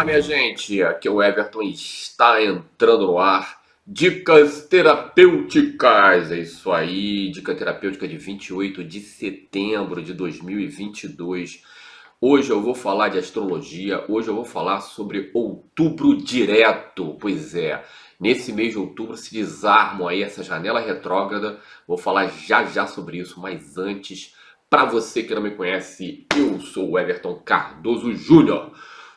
Fala, minha gente, aqui é o Everton e está entrando no ar Dicas Terapêuticas. É isso aí, dica terapêutica de 28 de setembro de 2022. Hoje eu vou falar de astrologia, hoje eu vou falar sobre outubro direto. Pois é, nesse mês de outubro se desarmam aí essa janela retrógrada. Vou falar já já sobre isso, mas antes, para você que não me conhece, eu sou o Everton Cardoso Júnior.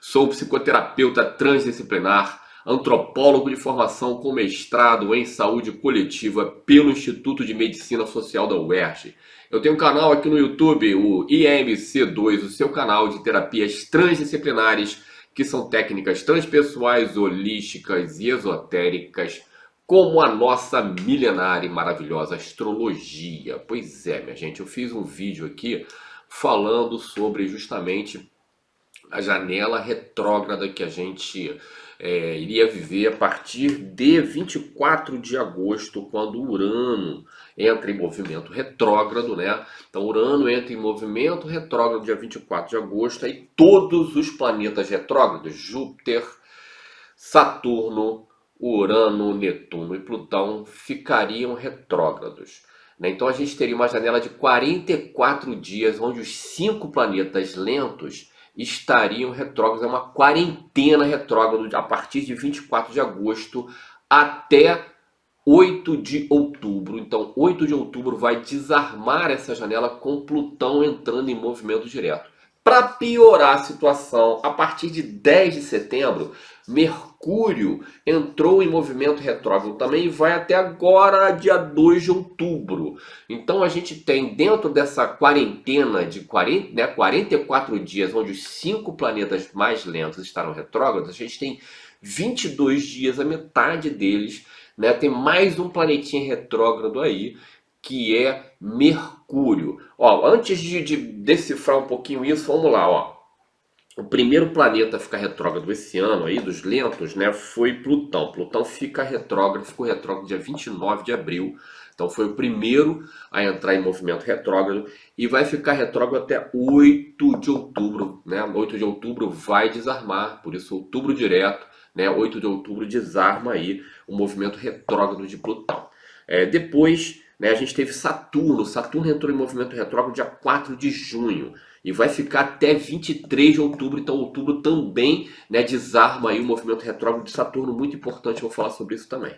Sou psicoterapeuta transdisciplinar, antropólogo de formação com mestrado em saúde coletiva pelo Instituto de Medicina Social da UERJ. Eu tenho um canal aqui no YouTube, o IMC2, o seu canal de terapias transdisciplinares, que são técnicas transpessoais, holísticas e esotéricas, como a nossa milenária e maravilhosa astrologia. Pois é, minha gente, eu fiz um vídeo aqui falando sobre justamente a janela retrógrada que a gente iria viver a partir de 24 de agosto, quando Urano entra em movimento retrógrado, né? Então Urano entra em movimento retrógrado dia 24 de agosto, aí todos os planetas retrógrados, Júpiter, Saturno, Urano, Netuno e Plutão, ficariam retrógrados. Então a gente teria uma janela de 44 dias, onde os 5 planetas lentos estariam retrógrados. É uma quarentena retrógrada a partir de 24 de agosto até 8 de outubro. Então 8 de outubro vai desarmar essa janela com Plutão entrando em movimento direto. Para piorar a situação, a partir de 10 de setembro, Mercúrio entrou em movimento retrógrado também e vai até agora, dia 2 de outubro. Então a gente tem dentro dessa quarentena de 44 dias, onde os 5 planetas mais lentos estarão retrógrados, a gente tem 22 dias, a metade deles, né, tem mais um planetinha retrógrado aí, que é Mercúrio. Ó, antes de decifrar um pouquinho isso, vamos lá, ó. O primeiro planeta a ficar retrógrado esse ano aí, dos lentos, né, foi Plutão. Plutão ficou retrógrado dia 29 de abril. Então foi o primeiro a entrar em movimento retrógrado e vai ficar retrógrado até 8 de outubro, né? 8 de outubro vai desarmar, por isso outubro direto, né? 8 de outubro desarma aí o movimento retrógrado de Plutão. Depois, né, a gente teve Saturno. Saturno entrou em movimento retrógrado dia 4 de junho e vai ficar até 23 de outubro. Então outubro também, né, desarma aí o movimento retrógrado de Saturno, muito importante, eu vou falar sobre isso também.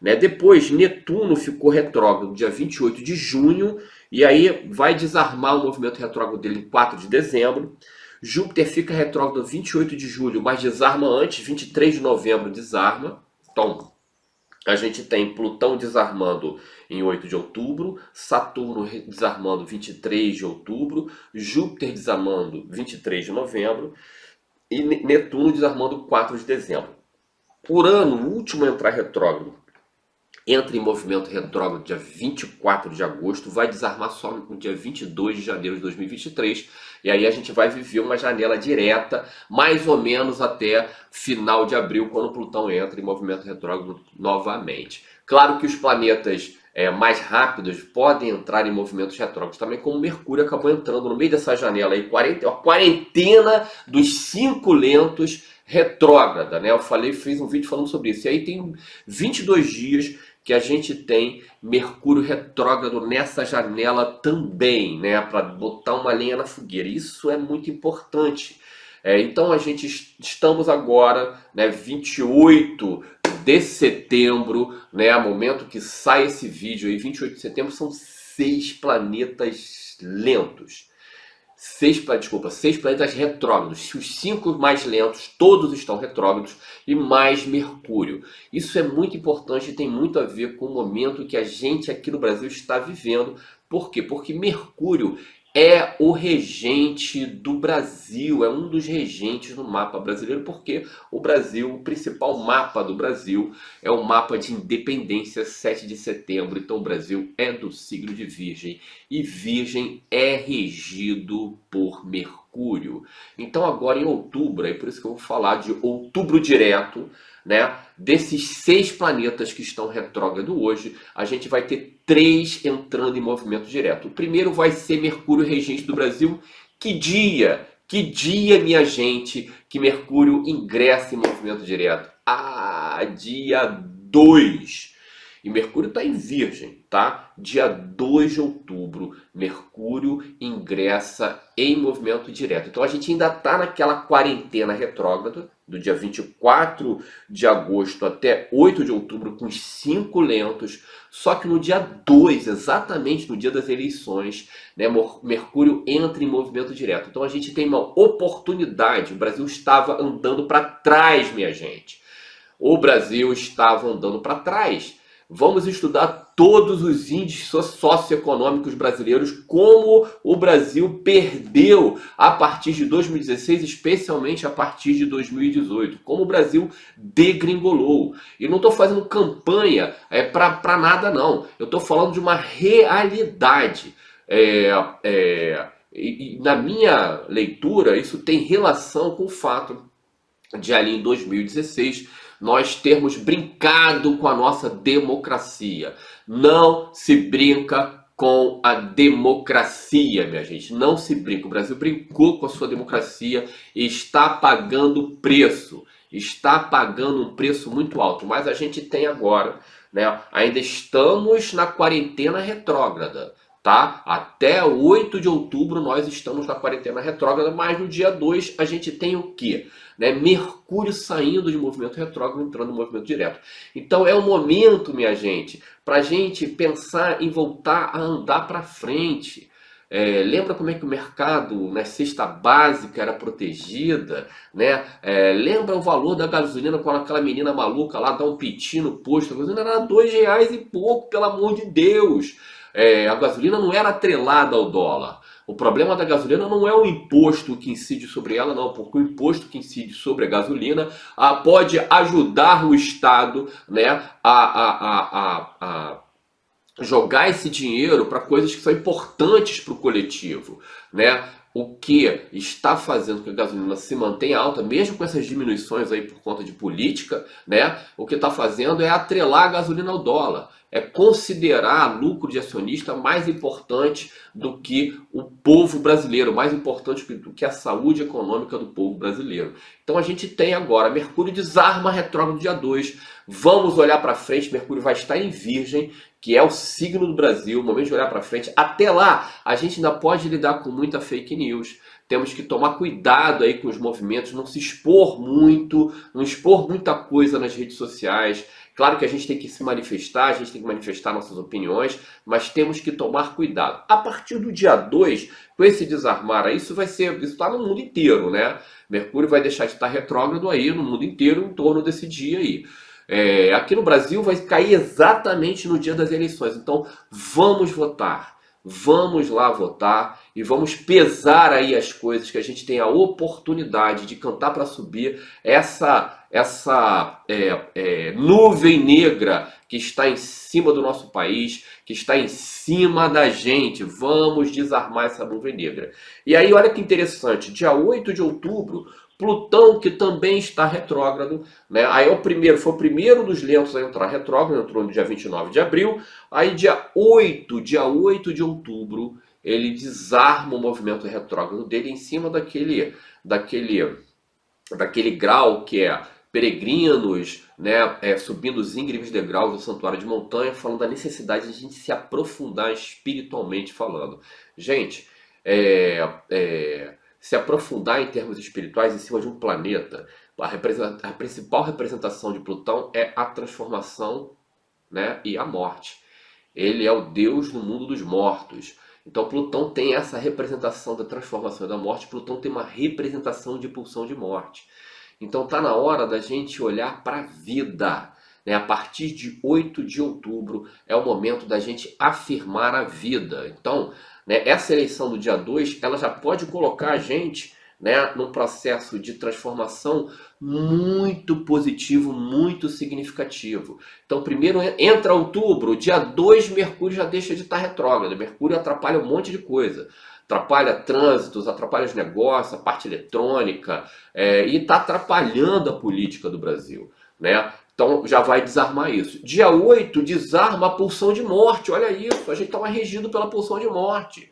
Né? Depois Netuno ficou retrógrado dia 28 de junho e aí vai desarmar o movimento retrógrado dele em 4 de dezembro. Júpiter fica retrógrado 28 de julho, mas desarma antes, 23 de novembro desarma. Então a gente tem Plutão desarmando em 8 de outubro, Saturno desarmando 23 de outubro, Júpiter desarmando 23 de novembro e Netuno desarmando 4 de dezembro. Urano, o último a entrar retrógrado, entra em movimento retrógrado dia 24 de agosto, vai desarmar só no dia 22 de janeiro de 2023, e aí a gente vai viver uma janela direta, mais ou menos até final de abril, quando Plutão entra em movimento retrógrado novamente. Claro que os planetas mais rápidos podem entrar em movimentos retrógrados também, como Mercúrio acabou entrando no meio dessa janela aí, a quarentena dos 5 lentos retrógrada, né? Eu fiz um vídeo falando sobre isso, e aí tem 22 dias que a gente tem Mercúrio retrógrado nessa janela também, né, para botar uma lenha na fogueira. Isso é muito importante. Então estamos agora, né, 28 de setembro, né, momento que sai esse vídeo aí, 28 de setembro, são 6 planetas lentos. 6 planetas retrógrados. Os 5 mais lentos, todos estão retrógrados, e mais Mercúrio. Isso é muito importante e tem muito a ver com o momento que a gente aqui no Brasil está vivendo. Por quê? Porque Mercúrio é o regente do Brasil, é um dos regentes no mapa brasileiro, porque o Brasil, o principal mapa do Brasil é o mapa de independência 7 de setembro. Então o Brasil é do signo de Virgem e Virgem é regido por Mercúrio. Então agora em outubro, é por isso que eu vou falar de outubro direto, né? Desses 6 planetas que estão retrógrados hoje, a gente vai ter 3 entrando em movimento direto. O primeiro vai ser Mercúrio regente do Brasil. Que dia Que dia, minha gente, que Mercúrio ingressa em movimento direto? Dia 2. E Mercúrio está em Virgem, tá? Dia 2 de outubro, Mercúrio ingressa em movimento direto. Então a gente ainda está naquela quarentena retrógrada, do dia 24 de agosto até 8 de outubro, com os 5 lentos. Só que no dia 2, exatamente no dia das eleições, né, Mercúrio entra em movimento direto. Então a gente tem uma oportunidade. O Brasil estava andando para trás, minha gente. O Brasil estava andando para trás. Vamos estudar todos os índices socioeconômicos brasileiros, como o Brasil perdeu a partir de 2016, especialmente a partir de 2018, como o Brasil degringolou. E não estou fazendo campanha para nada, não. Eu estou falando de uma realidade. E na minha leitura, isso tem relação com o fato de ali em 2016 nós termos brincado com a nossa democracia. Não se brinca com a democracia, minha gente. Não se brinca. O Brasil brincou com a sua democracia e está pagando preço. Está pagando um preço muito alto. Mas a gente tem agora, né? Ainda estamos na quarentena retrógrada. Tá? Até 8 de outubro nós estamos na quarentena retrógrada, mas no dia 2 a gente tem o quê? Né? Mercúrio saindo de movimento retrógrado, entrando no movimento direto. Então é o momento, minha gente, para a gente pensar em voltar a andar para frente. Lembra como é que o mercado, na cesta básica, era protegida? Né? Lembra o valor da gasolina quando aquela menina maluca lá dá um piti no posto? A gasolina era R$2 e pouco, pelo amor de Deus. A gasolina não era atrelada ao dólar. O problema da gasolina não é o imposto que incide sobre ela, não, porque o imposto que incide sobre a gasolina pode ajudar o Estado, né, a jogar esse dinheiro para coisas que são importantes para o coletivo, né? O que está fazendo com que a gasolina se mantenha alta, mesmo com essas diminuições aí por conta de política, né? O que está fazendo é atrelar a gasolina ao dólar. É considerar lucro de acionista mais importante do que o povo brasileiro, mais importante do que a saúde econômica do povo brasileiro. Então a gente tem agora Mercúrio desarma retrógrado dia 2. Vamos olhar para frente, Mercúrio vai estar em Virgem, que é o signo do Brasil, o momento de olhar para frente. Até lá, a gente ainda pode lidar com muita fake news. Temos que tomar cuidado aí com os movimentos, não se expor muito, não expor muita coisa nas redes sociais. Claro que a gente tem que se manifestar, a gente tem que manifestar nossas opiniões, mas temos que tomar cuidado. A partir do dia 2, com esse desarmar aí, isso está no mundo inteiro, né? Mercúrio vai deixar de estar retrógrado aí no mundo inteiro em torno desse dia aí. Aqui no Brasil vai cair exatamente no dia das eleições. Então vamos votar, vamos lá votar e vamos pesar aí as coisas, que a gente tem a oportunidade de cantar para subir essa nuvem negra que está em cima do nosso país, que está em cima da gente. Vamos desarmar essa nuvem negra. E aí olha que interessante, dia 8 de outubro, Plutão, que também está retrógrado, né? Aí foi o primeiro dos lentos a entrar retrógrado, entrou no dia 29 de abril. Aí dia 8 de outubro, ele desarma o movimento retrógrado dele em cima daquele grau que é peregrinos, né, subindo os íngremes degraus do santuário de montanha, falando da necessidade de a gente se aprofundar espiritualmente falando. Gente, se aprofundar em termos espirituais em cima de um planeta, a principal representação de Plutão é a transformação, né, e a morte. Ele é o Deus no mundo dos mortos. Então Plutão tem essa representação da transformação e da morte. Plutão tem uma representação de pulsão de morte. Então está na hora da gente olhar para a vida. A partir de 8 de outubro é o momento da gente afirmar a vida. Então, essa eleição do dia 2, ela já pode colocar a gente, num processo de transformação muito positivo, muito significativo. Então, primeiro entra outubro, dia 2 Mercúrio já deixa de estar retrógrado. Mercúrio atrapalha um monte de coisa. Atrapalha trânsitos, atrapalha os negócios, a parte eletrônica, e está atrapalhando a política do Brasil, Então já vai desarmar isso. Dia 8 desarma a pulsão de morte. Olha isso, a gente estava regido pela pulsão de morte.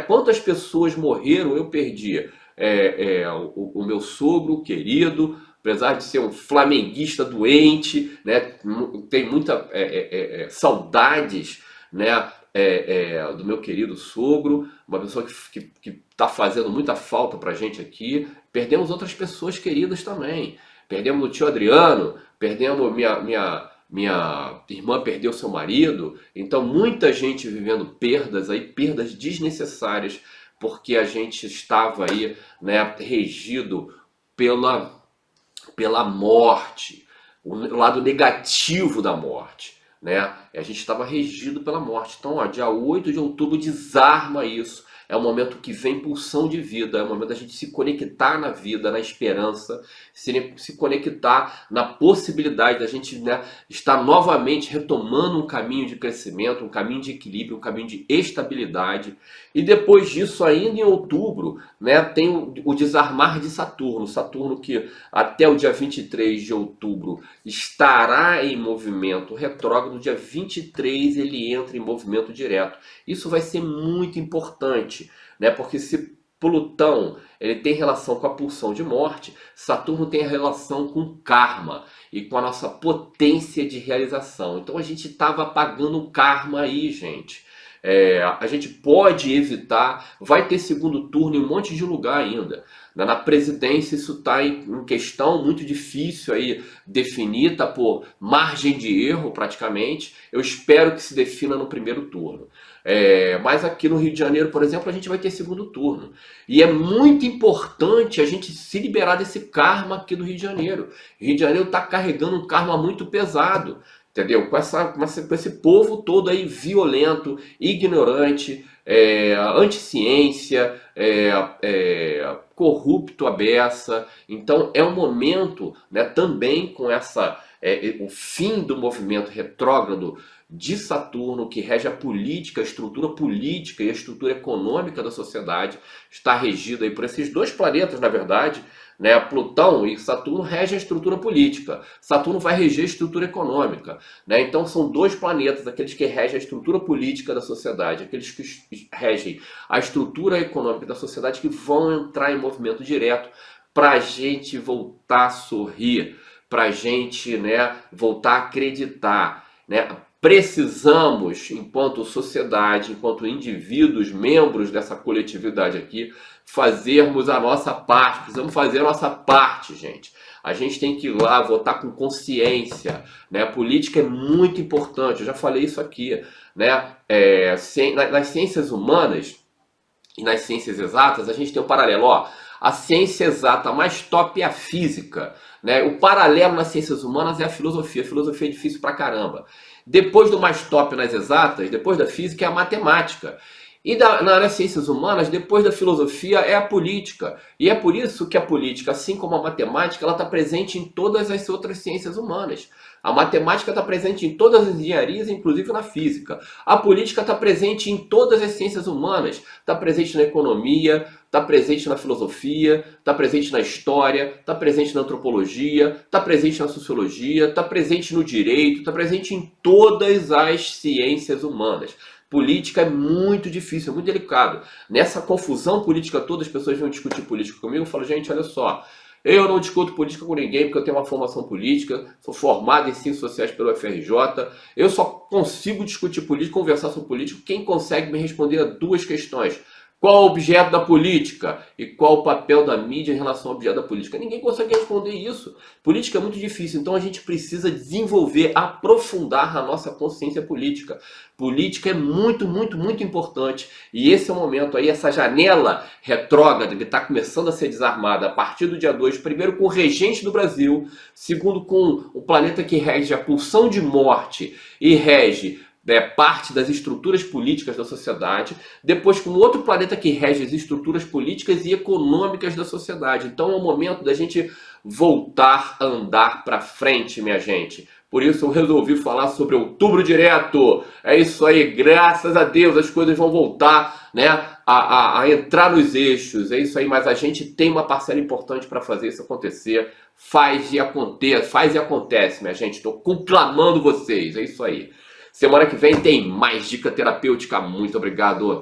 Quantas pessoas morreram? Eu perdi o meu sogro querido, apesar de ser um flamenguista doente, né, tem muita saudades, né, do meu querido sogro, uma pessoa que está fazendo muita falta para a gente aqui. Perdemos outras pessoas queridas também. Perdemos o tio Adriano, perdemos minha irmã perdeu seu marido. Então muita gente vivendo perdas aí, perdas desnecessárias, porque a gente estava aí, né, regido pela morte, o lado negativo da morte, né? A gente estava regido pela morte. Então, ó, dia 8 de outubro desarma isso. É um momento que vem pulsão de vida, é um momento da gente se conectar na vida, na esperança, se conectar na possibilidade da gente, né, estar novamente retomando um caminho de crescimento, um caminho de equilíbrio, um caminho de estabilidade. E depois disso, ainda em outubro, né, tem o desarmar de Saturno. Saturno que até o dia 23 de outubro estará em movimento retrógrado, no dia 23 ele entra em movimento direto. Isso vai ser muito importante, né? Porque se Plutão ele tem relação com a pulsão de morte, Saturno tem relação com karma e com a nossa potência de realização. Então a gente estava pagando um karma aí, gente. A gente pode evitar, vai ter segundo turno em um monte de lugar ainda. Na presidência isso está em questão, muito difícil aí definir, tá por margem de erro praticamente. Eu espero que se defina no primeiro turno. Mas aqui no Rio de Janeiro, por exemplo, a gente vai ter segundo turno. E é muito importante a gente se liberar desse karma aqui do Rio de Janeiro. O Rio de Janeiro está carregando um karma muito pesado. Entendeu? Com esse povo todo aí violento, ignorante, anti-ciência, corrupto à beça. Então é um momento, né, também com o fim do movimento retrógrado de Saturno, que rege a política, a estrutura política e a estrutura econômica da sociedade, está regido aí por esses dois planetas, na verdade, né? Plutão e Saturno regem a estrutura política. Saturno vai reger a estrutura econômica, né? Então são dois planetas, aqueles que regem a estrutura política da sociedade, aqueles que regem a estrutura econômica da sociedade, que vão entrar em movimento direto para a gente voltar a sorrir, para a gente, né, voltar a acreditar, né? Precisamos, enquanto sociedade, enquanto indivíduos, membros dessa coletividade aqui, fazermos a nossa parte. Precisamos fazer a nossa parte, gente. A gente tem que ir lá votar com consciência, né? A política é muito importante, eu já falei isso aqui, né? Nas ciências humanas e nas ciências exatas, a gente tem um paralelo, ó. A ciência exata mais top é a física, né? O paralelo nas ciências humanas é a filosofia. A filosofia é difícil pra caramba. Depois do mais top nas exatas, depois da física, é a matemática. E nas ciências humanas, depois da filosofia, é a política. E é por isso que a política, assim como a matemática, ela está presente em todas as outras ciências humanas. A matemática está presente em todas as engenharias, inclusive na física. A política está presente em todas as ciências humanas. Está presente na economia, está presente na filosofia, está presente na história, está presente na antropologia, está presente na sociologia, está presente no direito, está presente em todas as ciências humanas. Política é muito difícil, é muito delicado. Nessa confusão política toda, as pessoas vão discutir política comigo. Eu falo, gente, olha só, eu não discuto política com ninguém porque eu tenho uma formação política, sou formado em Ciências Sociais pelo FRJ. Eu só consigo discutir política, conversar sobre política, quem consegue me responder a duas questões. Qual o objeto da política e qual o papel da mídia em relação ao objeto da política? Ninguém consegue responder isso. Política é muito difícil, então a gente precisa desenvolver, aprofundar a nossa consciência política. Política é muito, muito, muito importante e esse é o momento aí, essa janela retrógrada que está começando a ser desarmada a partir do dia 2, primeiro com o regente do Brasil, segundo com o planeta que rege a pulsão de morte e rege parte das estruturas políticas da sociedade, depois com outro planeta que rege as estruturas políticas e econômicas da sociedade. Então é o momento da gente voltar a andar para frente, minha gente. Por isso eu resolvi falar sobre outubro direto. É isso aí, graças a Deus as coisas vão voltar, né, a entrar nos eixos. É isso aí, mas a gente tem uma parcela importante para fazer isso acontecer. Faz e acontece, minha gente. Estou conclamando vocês, é isso aí. Semana que vem tem mais dica terapêutica. Muito obrigado.